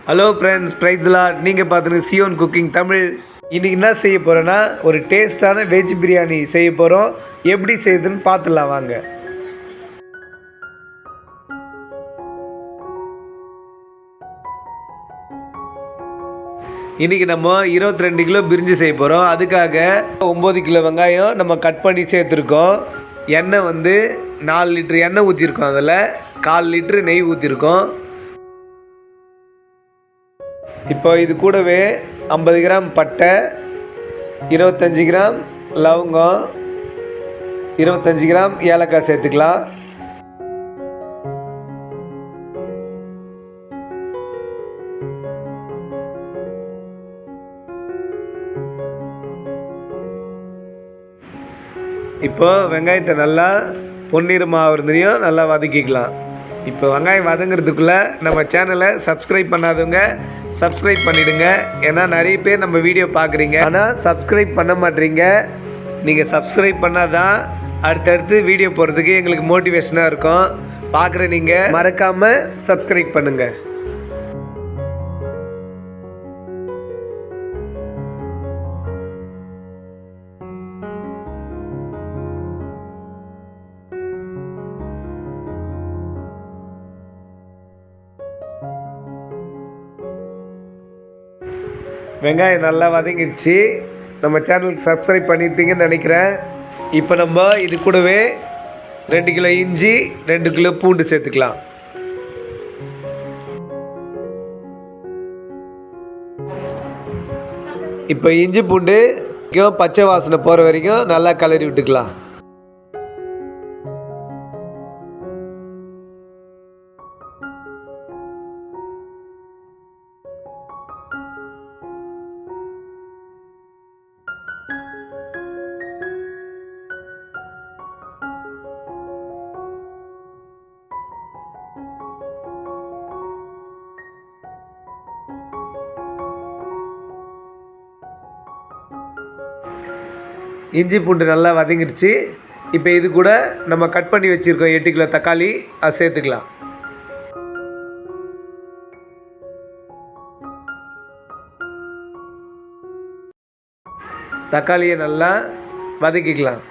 Hello friends, பிரைஸ்லா. நீங்கள் பார்த்துன்னு Zion cooking Tamil. இன்றைக்கி என்ன செய்ய போகிறோன்னா, ஒரு டேஸ்டான வெஜ் பிரியாணி செய்ய போகிறோம். எப்படி செய்யுதுன்னு பார்த்துடலாம் வாங்க. இன்றைக்கி நம்ம 22 கிலோ பிரிஞ்சு செய்ய போகிறோம். அதுக்காக 9 கிலோ வெங்காயம் நம்ம கட் பண்ணி சேர்த்துருக்கோம். எண்ணெய் 4 லிட்டர் எண்ணெய் ஊற்றிருக்கோம். அதில் 1/4 லிட்டரு நெய் ஊற்றிருக்கோம். இப்போ இது கூடவே 50 கிராம் பட்டை, 25 கிராம் லவங்கம், 25 கிராம் ஏலக்காய் சேர்த்துக்கலாம். இப்போ வெங்காயத்தை நல்லா பொன்னிறமாக ஆகிறதையும் நல்லா வதக்கிக்கலாம். இப்போ வெங்காயம் வதங்கிறதுக்குள்ளே நம்ம சேனலை சப்ஸ்கிரைப் பண்ணாதவங்க சப்ஸ்கிரைப் பண்ணிவிடுங்க. ஏன்னா நிறைய பேர் நம்ம வீடியோ பார்க்குறீங்க, ஆனால் சப்ஸ்கிரைப் பண்ண மாட்டீங்க. நீங்கள் சப்ஸ்கிரைப் பண்ணால் தான் அடுத்தடுத்து வீடியோ போடுறதுக்கு எங்களுக்கு மோட்டிவேஷனாக இருக்கும். பார்க்குற நீங்கள் மறக்காமல் சப்ஸ்கிரைப் பண்ணுங்கள். வெங்காயம் நல்லா வதங்கிடுச்சு. நம்ம சேனலுக்கு சப்ஸ்கிரைப் பண்ணியிருப்பீங்கன்னு நினைக்கிறேன். இப்போ நம்ம இது கூடவே 2 கிலோ இஞ்சி, 2 கிலோ பூண்டு சேர்த்துக்கலாம். இப்போ இஞ்சி பூண்டு பச்சை வாசனை போகிற வரைக்கும் நல்லா கிளறி விட்டுக்கலாம். இஞ்சி பூண்டு நல்லா வதங்கிடுச்சு. இப்போ இது கூட நம்ம கட் பண்ணி வச்சுருக்கோம் 8 கிலோ தக்காளி, அதை சேர்த்துக்கலாம். தக்காளியை நல்லா வதக்கிக்கலாம்.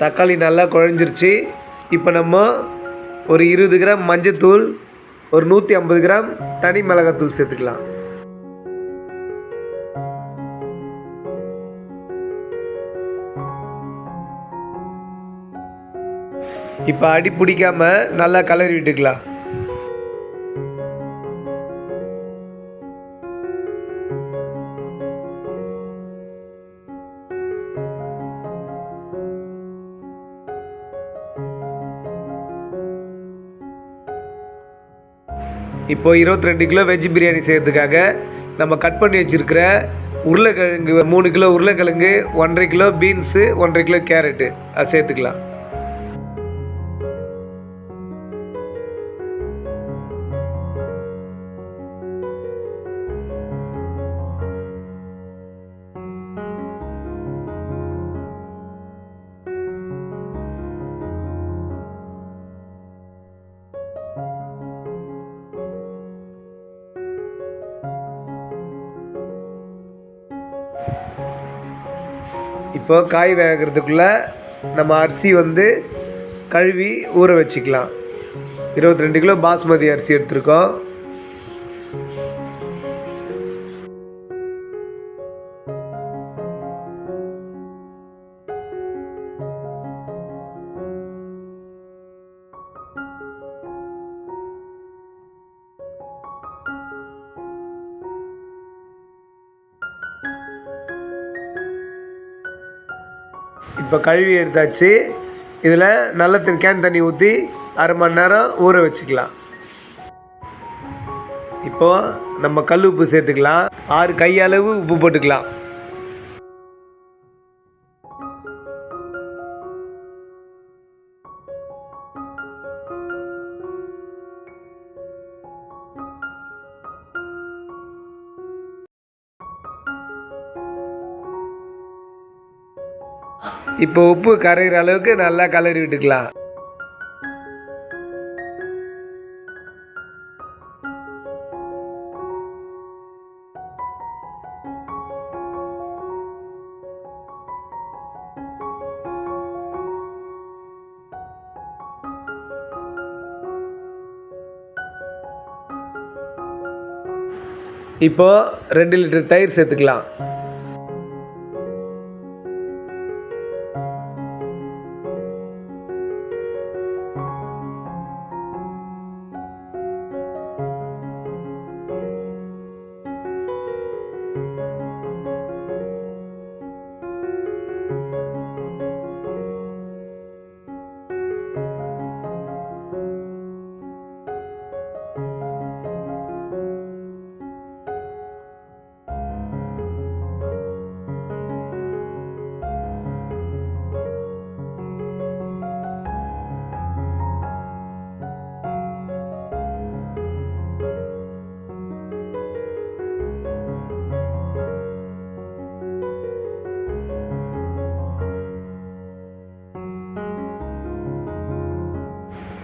தக்காளி நல்லா குழஞ்சிருச்சு. இப்போ நம்ம ஒரு 20 கிராம் மஞ்சத்தூள், ஒரு 150 கிராம் தனி மிளகாத்தூள் சேர்த்துக்கலாம். இப்போ அடி பிடிக்காமல் நல்லா கலரி விட்டுக்கலாம். இப்போ 22 கிலோ வெஜ் பிரியாணி செய்கிறதுக்காக நம்ம கட் பண்ணி வச்சுருக்கிற உருளைக்கிழங்கு 3 கிலோ உருளைக்கிழங்கு, 1.5 கிலோ பீன்ஸு, 1.5 கிலோ கேரட்டு அதை சேர்த்துக்கலாம். இப்போ காய் வேகிறதுக்குள்ளே நம்ம அரிசி கழுவி ஊற வச்சுக்கலாம். 22 கிலோ பாஸ்மதி அரிசி எடுத்துருக்கோம். இப்போ கழுவி எடுத்தாச்சு. இதில் நல்ல கேன் தண்ணி ஊற்றி 1/2 மணி நேரம் ஊற வச்சுக்கலாம். இப்போது நம்ம கல் உப்பு சேர்த்துக்கலாம். 6 கையளவு உப்பு போட்டுக்கலாம். இப்போ உப்பு கரைகிற அளவுக்கு நல்லா கலரி விட்டுக்கலாம். இப்போ 2 லிட்டர் தயிர் சேர்த்துக்கலாம்.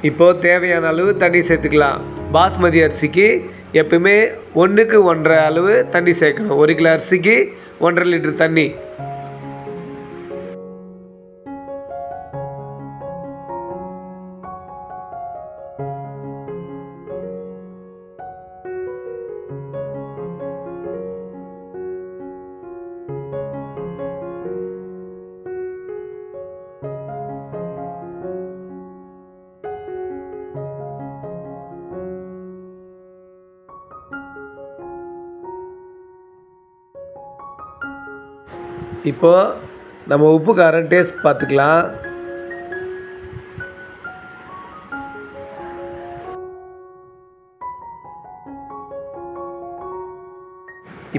இப்போது தேவையான அளவு தண்ணி சேர்த்துக்கலாம். பாஸ்மதி அரிசிக்கு எப்பவுமே 1க்கு 1.5 அளவு தண்ணி சேர்க்கணும். 1 கிலோ அரிசிக்கு 1.5 லிட்டர் தண்ணி. இப்போது நம்ம உப்பு காரம் டேஸ்ட் பார்த்துக்கலாம்.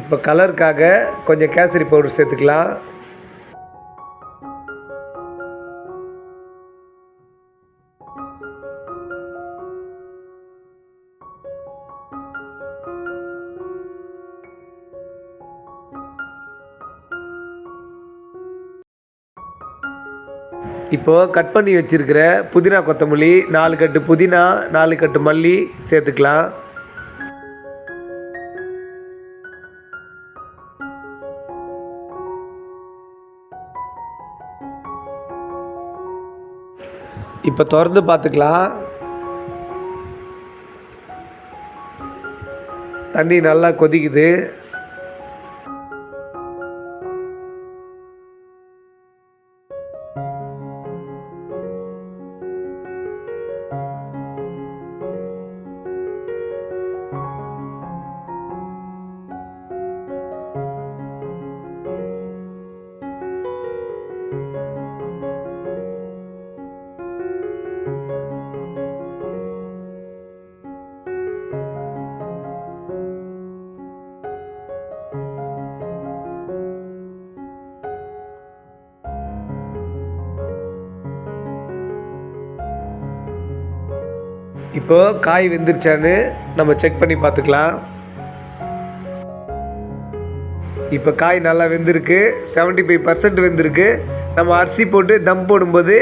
இப்போ கலருக்காக கொஞ்சம் கேசரி பவுடர் சேர்த்துக்கலாம். இப்போது கட் பண்ணி வச்சுருக்கிற புதினா கொத்தமல்லி 4 கட்டு புதினா 4 கட்டு மல்லி சேர்த்துக்கலாம். இப்போ திறந்து பார்த்துக்கலாம். தண்ணி நல்லா கொதிக்குது. இப்போது காய் வெந்துருச்சான்னு நம்ம செக் பண்ணி பார்த்துக்கலாம். இப்போ காய் நல்லா வெந்திருக்கு. 75% வெந்திருக்கு. நம்ம அரிசி போட்டு தம் போடும்போது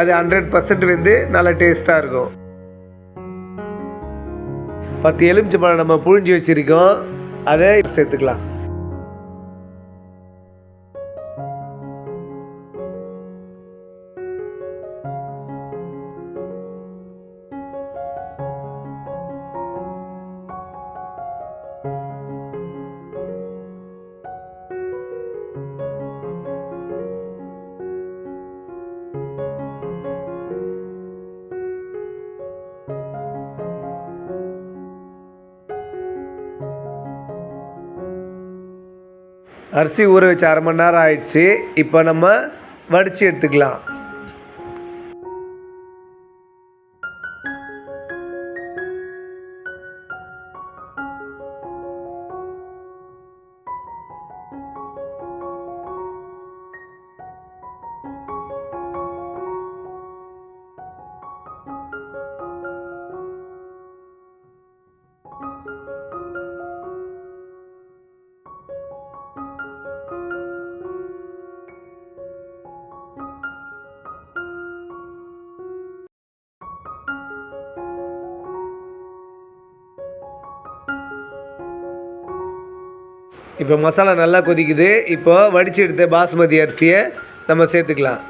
அது 100% வெந்து நல்லா டேஸ்ட்டாக இருக்கும். 10 எலுமிச்சம்பழம் நம்ம புழிஞ்சி வச்சுருக்கோம், அதை சேர்த்துக்கலாம். அரிசி ஊற வச்சு 1/2 மணி நேரம் ஆயிடுச்சு. இப்போ நம்ம வடித்து எடுத்துக்கலாம். இப்போ மசாலா நல்லா கொதிக்குது. இப்போ வடித்து எடுத்த பாஸ்மதி அரிசியை நம்ம சேர்த்துக்கலாம்.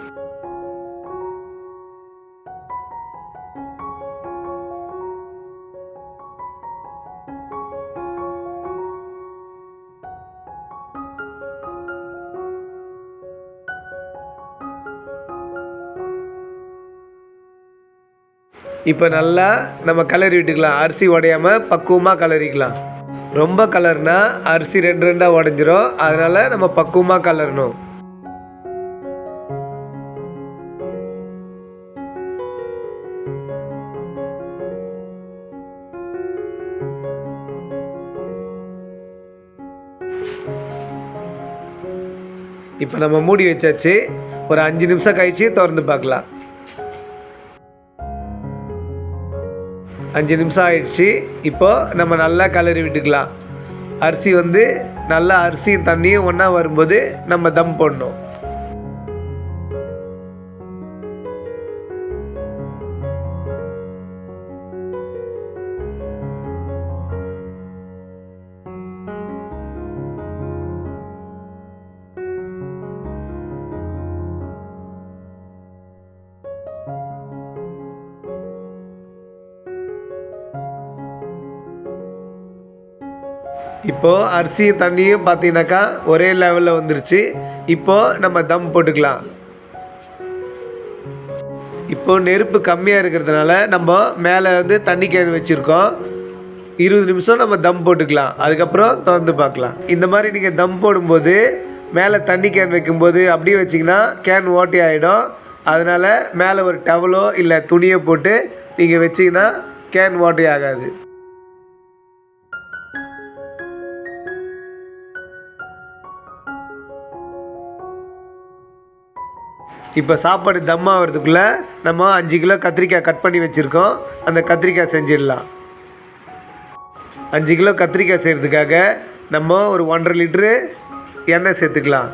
இப்போ நல்லா நம்ம கிளறி விட்டுக்கலாம். அரிசி உடையாமல் பக்குவமாக கிளறிக்கலாம். ரொம்ப கலர்னா அரிசி ரெண்டு ரெண்டாக உடஞ்சிரும். அதனால் நம்ம பக்குவமாக கலரணும். இப்போ நம்ம மூடி வச்சாச்சு. ஒரு 5 நிமிஷம் கழித்து திறந்து பார்க்கலாம். 5 நிமிஷம் ஆயிடுச்சு. இப்போது நம்ம நல்லா கிளறி விட்டுக்கலாம். அரிசி நல்லா அரிசியும் தண்ணியும் ஒன்றா வரும்போது நம்ம தம் போடணும். இப்போது அரிசியும் தண்ணியும் பார்த்தீங்கன்னாக்கா ஒரே லெவலில் வந்துருச்சு. இப்போது நம்ம தம் போட்டுக்கலாம். இப்போது நெருப்பு கம்மியாக இருக்கிறதுனால நம்ம மேலே தண்ணி கேன் வச்சுருக்கோம். 20 நிமிஷம் நம்ம தம் போட்டுக்கலாம். அதுக்கப்புறம் திறந்து பார்க்கலாம். இந்த மாதிரி நீங்கள் தம் போடும்போது மேலே தண்ணி கேன் வைக்கும்போது அப்படியே வச்சிங்கன்னா கேன் ஓட்டி ஆகிடும். அதனால் மேலே ஒரு டவலோ இல்லை துணியை போட்டு நீங்கள் வச்சிங்கன்னா கேன் ஓட்டி ஆகாது. இப்போ சாப்பாடு தம் ஆகிறதுக்குள்ளே நம்ம 5 கிலோ கத்திரிக்காய் கட் பண்ணி வச்சுருக்கோம். அந்த கத்திரிக்காய் செஞ்சிடலாம். 5 கிலோ கத்திரிக்காய் செய்கிறதுக்காக நம்ம ஒரு 1.5 லிட்ரு எண்ணெய் சேர்த்துக்கலாம்.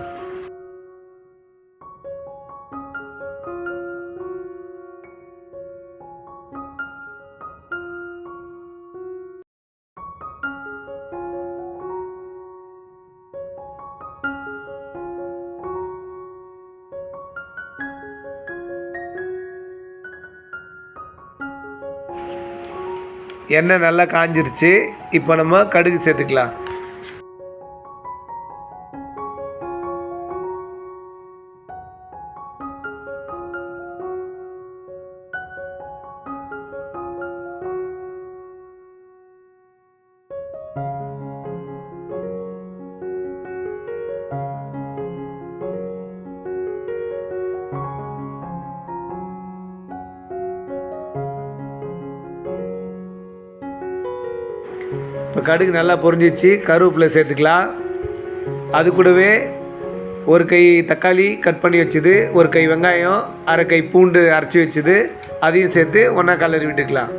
எண்ணெய் நல்லா காஞ்சிருச்சு. இப்போ நம்ம கடுகு சேர்த்துக்கலாம். இப்போ கடுகு நல்லா பொரிஞ்சிச்சு. கருவேப்பிலை சேர்த்துக்கலாம். அது கூடவே ஒரு கை தக்காளி கட் பண்ணி வச்சுது, ஒரு கை வெங்காயம், அரை கை பூண்டு அரைச்சி வச்சுது, அதையும் சேர்த்து ஒன்றா கலரி விட்டுக்கலாம்.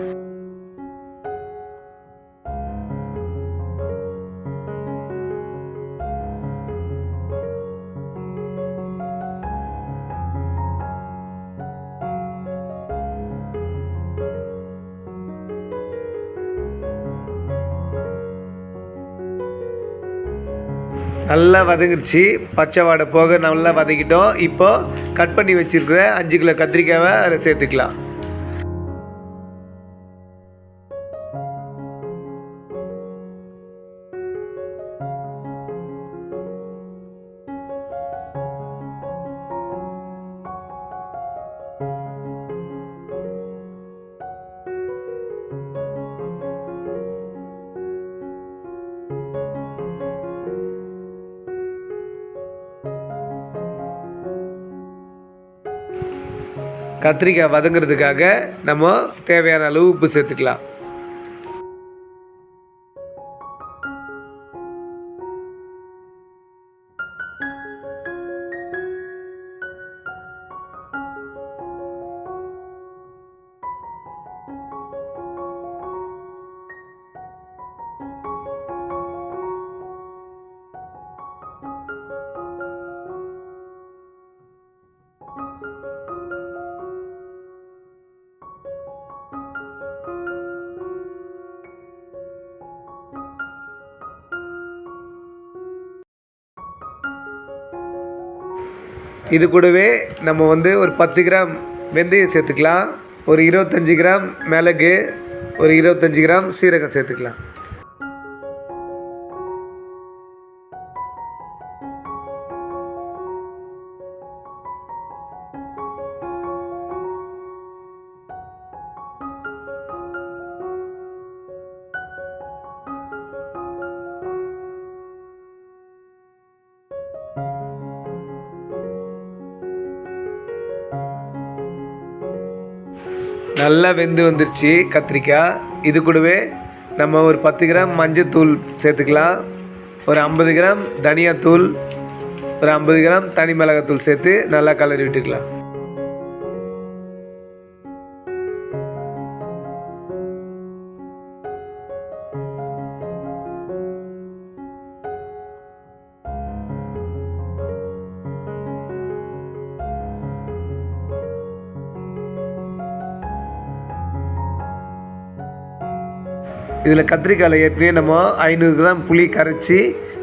நல்லா வதங்கிடுச்சு. பச்சை வாடை போக நல்லா வதக்கிட்டோம். இப்போது கட் பண்ணி வச்சுருக்கிற 5 கிலோ கத்திரிக்காவை அதில் சேர்த்துக்கலாம். கத்திரிக்காய் வதங்கிறதுக்காக நம்ம தேவையான அளவு உப்பு சேர்த்துக்கலாம். இது கூடவே நம்ம வந்து ஒரு 10 கிராம் வெந்தயம் சேர்த்துக்கலாம், ஒரு 25 கிராம் மிளகு, ஒரு 25 கிராம் சீரகம் சேர்த்துக்கலாம். நல்லா வெந்து வந்துருச்சு கத்திரிக்காய். இது கூடவே நம்ம ஒரு 10 கிராம் மஞ்சத்தூள் சேர்த்துக்கலாம், ஒரு 50 கிராம் தனியாத்தூள், ஒரு 50 கிராம் தனி மிளகாத்தூள் சேர்த்து நல்லா கலரி விட்டுக்கலாம். இதில் கத்திரிக்காயில் ஏற்கனவே நம்ம 500 கிராம் புளி கரைச்சி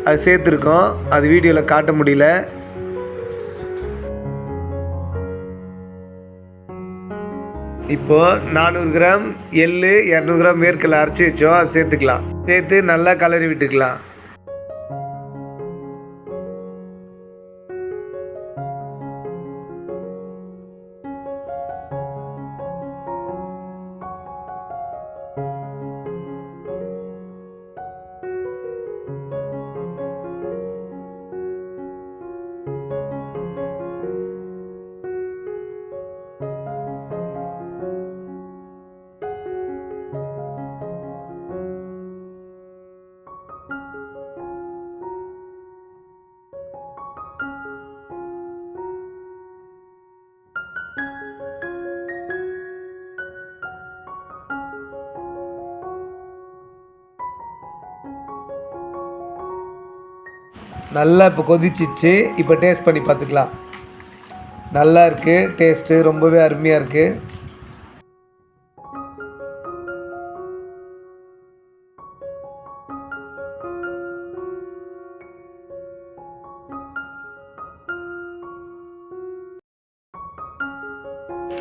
அது சேர்த்துருக்கோம், அது வீடியோவில் காட்ட முடியல. இப்போது 400 கிராம் எள், 200 கிராம் வேர்க்கடலை அரைச்சி வச்சோம், அது சேர்த்துக்கலாம். சேர்த்து நல்லா கலரி விட்டுக்கலாம். நல்லா இப்போ கொதிச்சிச்சு. இப்போ டேஸ்ட் பண்ணி பார்த்துக்கலாம். நல்லா இருக்குது, டேஸ்ட்டு ரொம்பவே அருமையாக இருக்குது.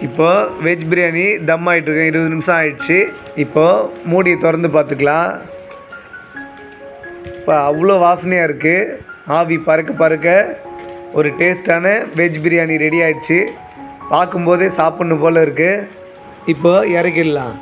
இப்போது வெஜ் பிரியாணி தம் ஆகிட்டுருக்கேன், 20 நிமிஷம் ஆயிடுச்சு. இப்போது மூடியை திறந்து பார்த்துக்கலாம். இப்போ அவ்வளோ வாசனையாக இருக்குது, ஆவி பறக்க பறக்க ஒரு டேஸ்ட்டான வெஜ் பிரியாணி ரெடி ஆகிடுச்சு. பார்க்கும்போதே சாப்பிட்ணும் போல் இருக்குது. இப்போ இறக்கிடலாம்.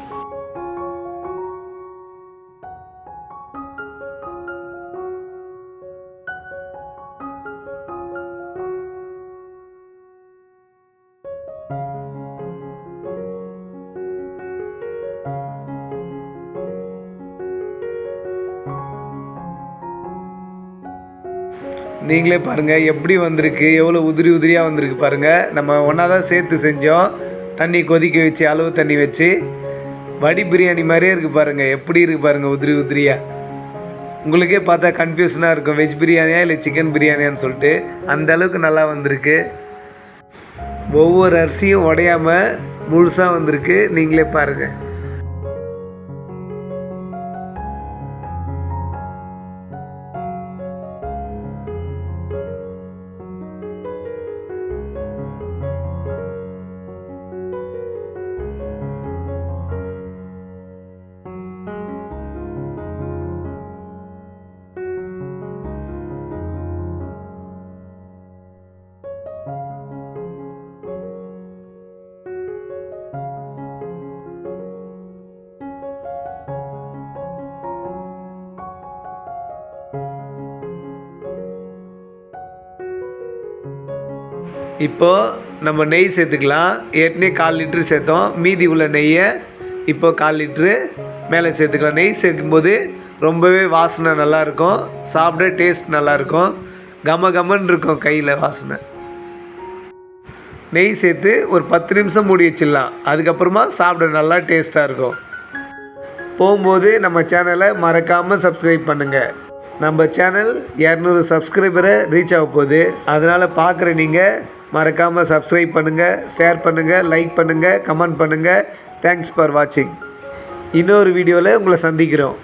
நீங்களே பாருங்கள் எப்படி வந்திருக்கு, எவ்வளோ உதிரி உதிரியாக வந்திருக்கு பாருங்கள். நம்ம ஒன்றா தான் சேர்த்து செஞ்சோம், தண்ணி கொதிக்க வச்சு, அளவு தண்ணி வச்சு. வடி பிரியாணி மாதிரியே இருக்குது பாருங்கள், எப்படி இருக்குது பாருங்கள் உதிரி உதிரியாக. உங்களுக்கே பார்த்தா கன்ஃபியூஷனாக இருக்கும், வெஜ் பிரியாணியா இல்லை சிக்கன் பிரியாணியான்னு சொல்லிட்டு. அந்த அளவுக்கு நல்லா வந்திருக்கு. ஒவ்வொரு அரிசியும் உடையாமல் முழுசாக வந்திருக்கு, நீங்களே பாருங்கள். இப்போது நம்ம நெய் சேர்த்துக்கலாம். ஏற்கனவே 1/4 லிட்ரு சேர்த்தோம், மீதி உள்ள நெய்யை இப்போது 1/4 லிட்ரு மேலே சேர்த்துக்கலாம். நெய் சேர்க்கும்போது ரொம்பவே வாசனை நல்லாயிருக்கும், சாப்பிட டேஸ்ட் நல்லாயிருக்கும், கம கமன்னு இருக்கும் கையில் வாசனை. நெய் சேர்த்து ஒரு 10 நிமிஷம் மூடி வச்சிடலாம். அதுக்கப்புறமா சாப்பிட நல்லா டேஸ்ட்டாக இருக்கும். போகும்போது நம்ம சேனலை மறக்காமல் சப்ஸ்கிரைப் பண்ணுங்கள். நம்ம சேனல் 200 சப்ஸ்கிரைபரை ரீச் ஆக போகுது. அதனால் பார்க்குற நீங்கள் மறக்காமல் சப்ஸ்கிரைப் பண்ணுங்கள், ஷேர் பண்ணுங்கள், லைக் பண்ணுங்கள், கமெண்ட் பண்ணுங்கள். தேங்க்ஸ் ஃபார் வாட்சிங். இன்னொரு வீடியோவில் உங்களை சந்திக்கிறோம்.